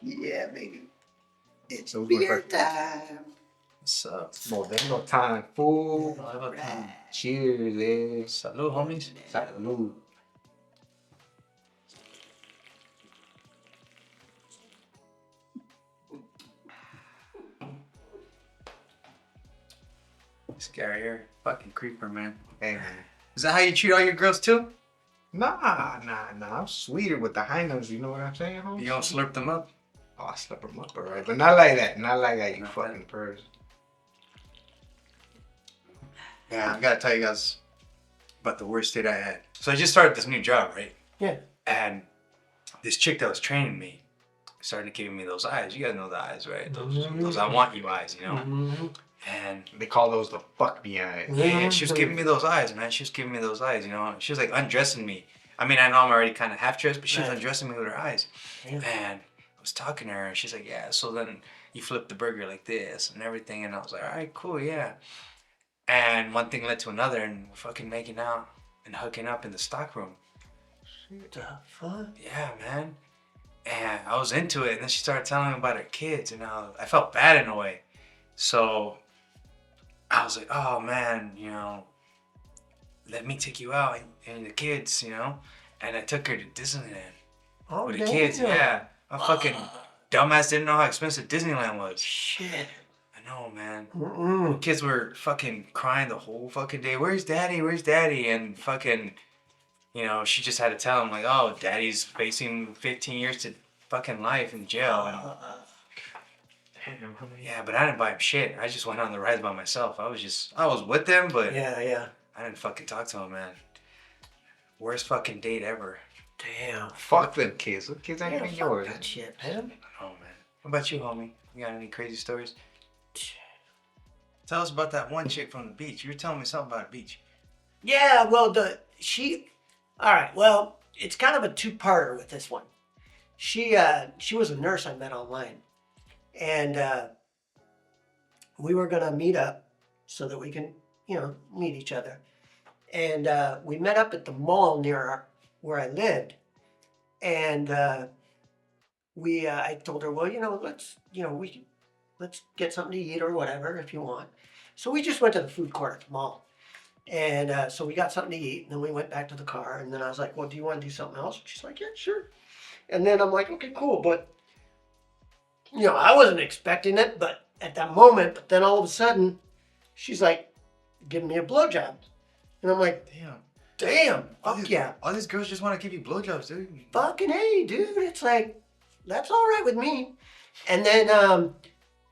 Yeah, baby. It's beer time. What's up? Modelo time, fool. Modelo time. Cheers, eh? Salud, homies. Salud. Scary here. Fucking creeper, man. Hey, man. Is that how you treat all your girls too? Nah. I'm sweeter with the high notes, you know what I'm saying, homie? You don't slurp them up? Oh, I slurp them up, alright. But not like that. Not like that, you Not fucking person. Yeah, I gotta tell you guys about the worst date I had. So I just started this new job, right? Yeah. And this chick that was training me started giving me those eyes. You guys know the eyes, right? Those I want you eyes, you know? Mm-hmm. And they call those the fuck me eyes. yeah, she was giving me those eyes, man. She was giving me those eyes, you know? She was like undressing me. I mean, I know I'm already kind of half dressed, but she was undressing me with her eyes. Yeah. And I was talking to her, and she's like, yeah, so then you flip the burger like this and everything. And I was like, all right, cool, yeah. And one thing led to another, and we're fucking making out and hooking up in the stockroom. What the fuck? Yeah, man. And I was into it, and then she started telling me about her kids, and I felt bad in a way. So I was like, oh man, you know, let me take you out and the kids, you know? And I took her to Disneyland with the kids. Yeah. My fucking dumbass didn't know how expensive Disneyland was. Shit. I know, man. The kids were fucking crying the whole fucking day. Where's daddy? Where's daddy? And fucking, you know, she just had to tell him like, oh, daddy's facing 15 years to fucking life in jail. And, yeah, but I didn't buy him shit. I just went on the rides by myself. I was with them, but yeah. I didn't fucking talk to him, man. Worst fucking date ever. Damn. Fuck them kids. Those kids ain't even yours. That shit, man. Oh, man. What about you, homie? You got any crazy stories? Tell us about that one chick from the beach. You were telling me something about a beach. Yeah, well, all right, well, it's kind of a two-parter with this one. She was a nurse I met online, and we were gonna meet up so that we can, you know, meet each other. And we met up at the mall near where I lived, and I told her, well, you know, let's get something to eat or whatever if you want. So we just went to the food court at the mall. And so we got something to eat, and then we went back to the car, and then I was like, well, do you want to do something else? And she's like, yeah, sure. And then I'm like, okay, cool. But, you know, I wasn't expecting it, but at that moment, but then all of a sudden, she's like, giving me a blowjob. And I'm like, damn, fuck yeah. All these girls just want to give you blowjobs, dude. Fucking hey, dude. It's like, that's all right with me. And then,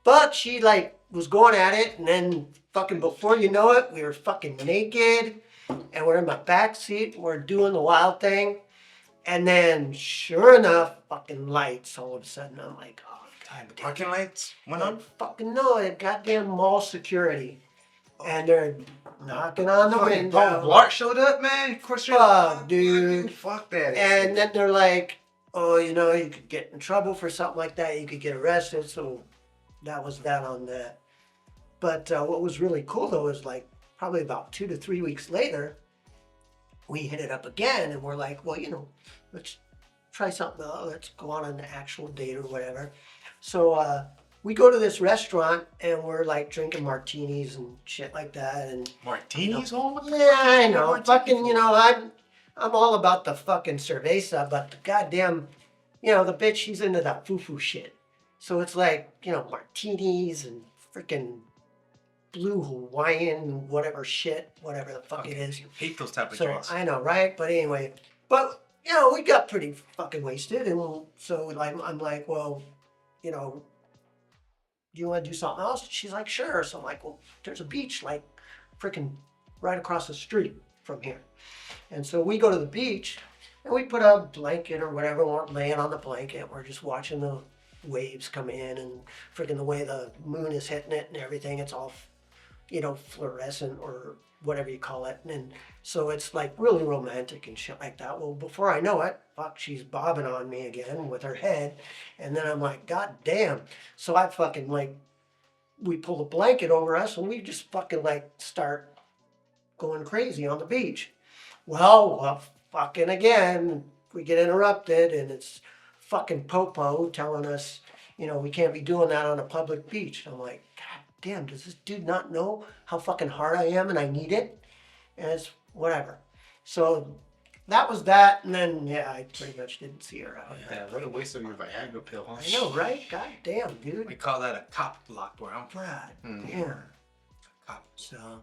but she like was going at it, and then fucking before you know it, we were fucking naked, and we're in my back seat, we're doing the wild thing, and then sure enough, fucking lights all of a sudden. I'm like, oh, God, the parking lights went on? Fucking no, it goddamn mall security, and they're knocking on the window. Bart showed up, man. Of course, fuck, dude. Fuck that. And then they're like, oh, you know, you could get in trouble for something like that. You could get arrested. So that was that on that. But what was really cool though is like probably about 2 to 3 weeks later, we hit it up again, and we're like, well, you know, let's try something else. Let's go on an actual date or whatever. So we go to this restaurant, and we're like drinking martinis and shit like that. And martinis? You know, yeah, I know. Fucking, you know, I'm all about the fucking cerveza, but the goddamn, you know, the bitch, she's into that foo-foo shit. So it's like, you know, martinis and freaking blue Hawaiian, whatever shit, whatever the fuck it is. Hate those type of drinks. I know, right? But anyway, you know, we got pretty fucking wasted, and so like I'm like, well, you know, do you want to do something else? She's like, sure. So I'm like, well, there's a beach like freaking right across the street from here, and so we go to the beach, and we put a blanket or whatever. We're laying on the blanket. We're just watching the waves come in, and freaking the way the moon is hitting it and everything. It's all, you know, fluorescent or whatever you call it. And so it's like really romantic and shit like that. Well, before I know it, fuck, she's bobbing on me again with her head. And then I'm like, God damn. So I fucking like, we pull a blanket over us, and we just fucking like start going crazy on the beach. Well, fucking again, we get interrupted, and it's fucking Popo telling us, we can't be doing that on a public beach. I'm like, God damn, does this dude not know how fucking hard I am and I need it? And it's whatever. So that was that, and then I pretty much didn't see her out. Yeah, what a waste of your Viagra pill, huh? I know, right? God damn, We dude. call that a cop block, bro. God Mm. damn. Cop. So,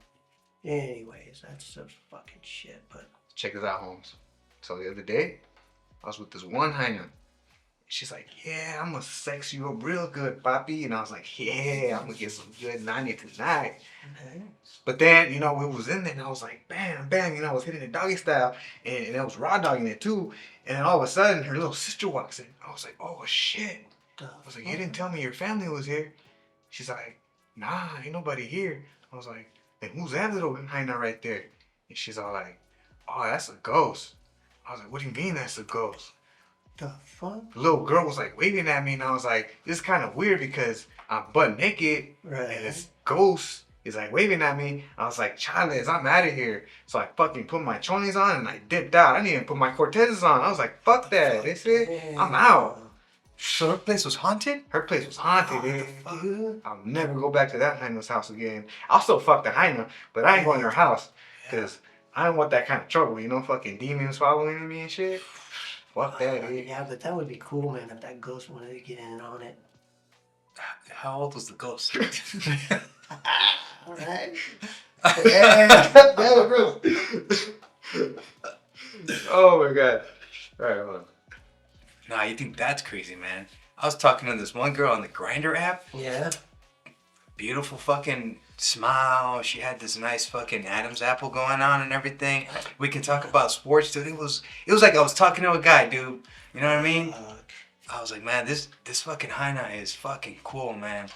anyways, that's some fucking shit. But Check this out, Holmes. So the other day, I was with this one hyena. She's like, yeah, I'm gonna sex you up real good, Papi. And I was like, yeah, I'm gonna get some good 90 tonight. okay. But then, we was in there and I was like, bam, bam, I was hitting it doggy style. And I was raw dogging it too. And then all of a sudden, her little sister walks in. I was like, oh shit. I was like, you didn't tell me your family was here. She's like, nah, ain't nobody here. I was like, then who's that little hyena right there? And she's all like, oh, that's a ghost. I was like, what do you mean that's a ghost? The fuck? The little girl was like waving at me, and I was like, this is kind of weird because I'm butt naked, Right. and this ghost is like waving at me. I was like, Chales, I'm out of here. So I fucking put my chonies on and I dipped out. I didn't even put my Cortezes on. I was like, fuck that. That's it. I'm out. So her place was haunted? Her place was haunted, Oh, dude. dude. I'll never go back to that hyena's house again. I'll still fuck the hyena, but I ain't going to her house because I don't want that kind of trouble, fucking demons following me and shit. Fuck that, dude. Yeah, but that would be cool, man, if that ghost wanted to get in on it. How old was the ghost? All right. Yeah, bro. Oh my god. Alright, hold on. Nah, you think that's crazy, man. I was talking to this one girl on the Grinder app. Yeah. Beautiful fucking smile. She had this nice fucking Adam's apple going on and everything. We can talk about sports, dude. It was like I was talking to a guy, dude. You know what I mean? I was like, man, this fucking hyena is fucking cool, man.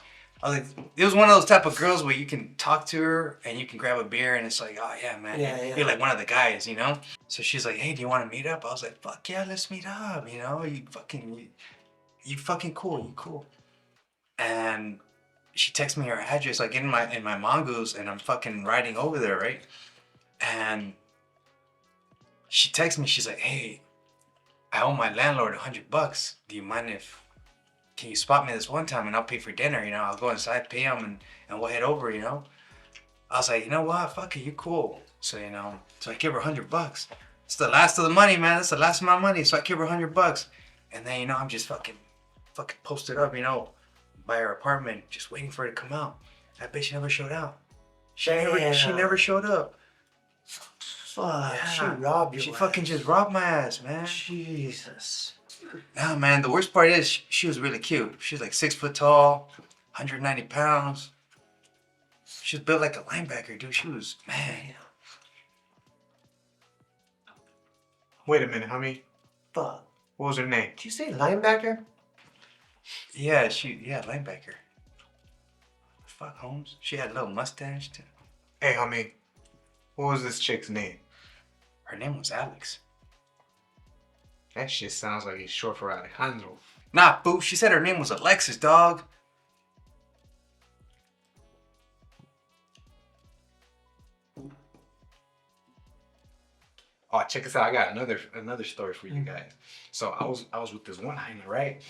I was like, it was one of those type of girls where you can talk to her and you can grab a beer and it's like, oh yeah, man. Yeah. You're like one of the guys, So she's like, hey, do you want to meet up? I was like, fuck yeah, let's meet up. You fucking cool. You cool. And she texted me her address, like in my mongoose, and I'm fucking riding over there, right? And she texted me, she's like, hey, I owe my landlord $100. Do you mind can you spot me this one time and I'll pay for dinner, I'll go inside, pay him, and we'll head over, I was like, you know what, fuck it, you cool. So, so I give her $100. It's the last of the money, man. That's the last of my money. So I give her $100. And then, I'm just fucking posted up, by her apartment, just waiting for her to come out. That bitch never showed out. She never showed up. Fuck. Yeah. She robbed you. She fucking just robbed my ass, man. Jesus. Nah, man, the worst part is she was really cute. She was like 6 foot tall, 190 pounds. She was built like a linebacker, dude. She was, man. Wait a minute, homie. Fuck. What was her name? Did you say linebacker? Yeah, linebacker. Fuck, Holmes. She had a little mustache, too. Hey, homie. What was this chick's name? Her name was Alex. That shit sounds like it's short for Alejandro. Nah, boo. She said her name was Alexis, dog. Oh, check this out. I got another story for you guys. So I was with this one hyena, right?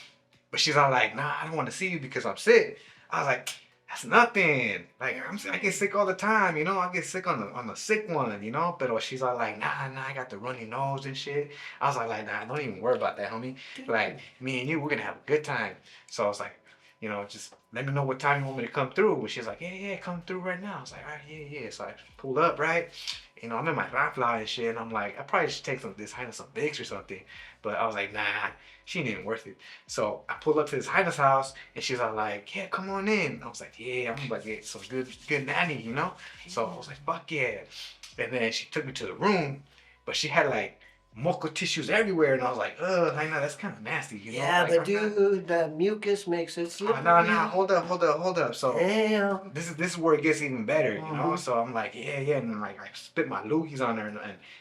But she's all like, nah, I don't want to see you because I'm sick. I was like, that's nothing. Like I get sick all the time, I get sick on the sick one, But she's all like, nah, I got the runny nose and shit. I was like, nah, don't even worry about that, homie. Like me and you, we're gonna have a good time. So I was like, just let me know what time you want me to come through. And she's like, yeah, come through right now. I was like, all right, yeah. So I pulled up, right? I'm in my rafla and shit, and I'm like, I probably should take some Vicks or something. But I was like, nah, she ain't even worth it. So I pulled up to this hyena's house, and she's all like, yeah, come on in. I was like, yeah, I'm about to get some good nanny, So I was like, fuck yeah. And then she took me to the room, but she had like mocha tissues everywhere, and I was like, ugh, I know that's kind of nasty, Yeah, Like, but dude, the mucus makes it slippery. No, hold up. So Damn. this is where it gets even better, Mhm. So I'm like, yeah, and then like I spit my loogies on her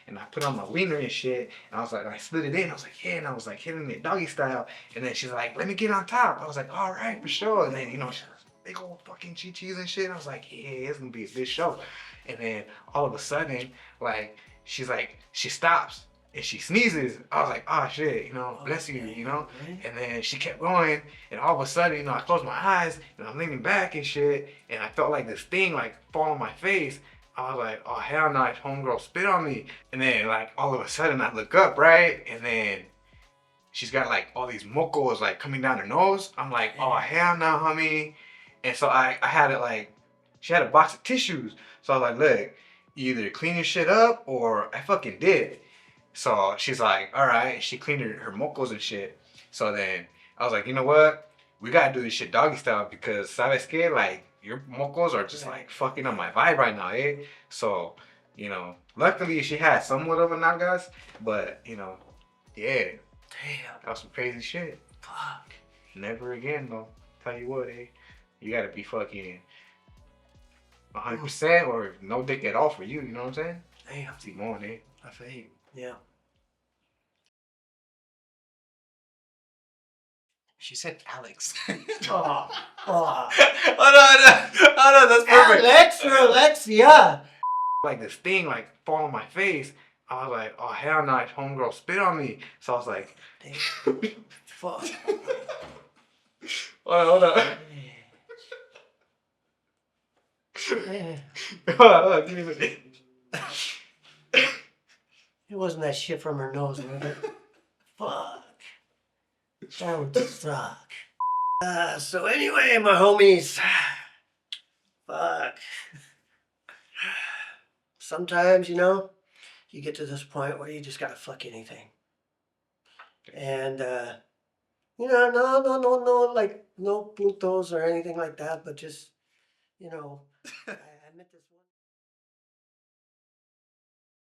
and I put on my wiener and shit, and I was like, I slid it in. I was like, yeah, and I was like hitting it doggy style, and then she's like, let me get on top. I was like, all right, for sure. And then she was big old fucking chi-chis and shit. I was like, yeah, it's gonna be a big show. And then all of a sudden, like she's like, she stops. and she sneezes. I was like, oh shit, bless you, Right? And then she kept going, and all of a sudden, I closed my eyes, and I'm leaning back and shit, and I felt like this thing like fall on my face. I was like, oh hell no, homegirl spit on me. And then like all of a sudden I look up, right? And then she's got like all these mocos like coming down her nose. I'm like, oh hell no, homie. And so I had it like, she had a box of tissues. So I was like, look, you either clean your shit up or I fucking did. So she's like, all right. She cleaned her mocos and shit. So then I was like, you know what? We gotta do this shit doggy style because sabes que, like, your mocos are just like fucking on my vibe right now, eh? So, luckily she had somewhat of a nagas, but yeah, Damn. that was some crazy shit. Fuck. Never again though. Tell you what, eh? You gotta be fucking 100% or no dick at all for you, you know what I'm saying? Damn. Simone, eh? I feel you. Yeah. She said Alex. Oh, oh. Oh no, that's perfect. Alex or Alexia? Like this thing like fall on my face. I was like, oh hell no, homegirl spit on me. So I was like, Damn. Fuck. hold on. Yeah. Hold on, give me a minute. It wasn't that shit from her nose, was it? Fuck. That would suck. So anyway, my homies. Fuck. Sometimes, you get to this point where you just gotta fuck anything. And, no, like, no puntos or anything like that, but just,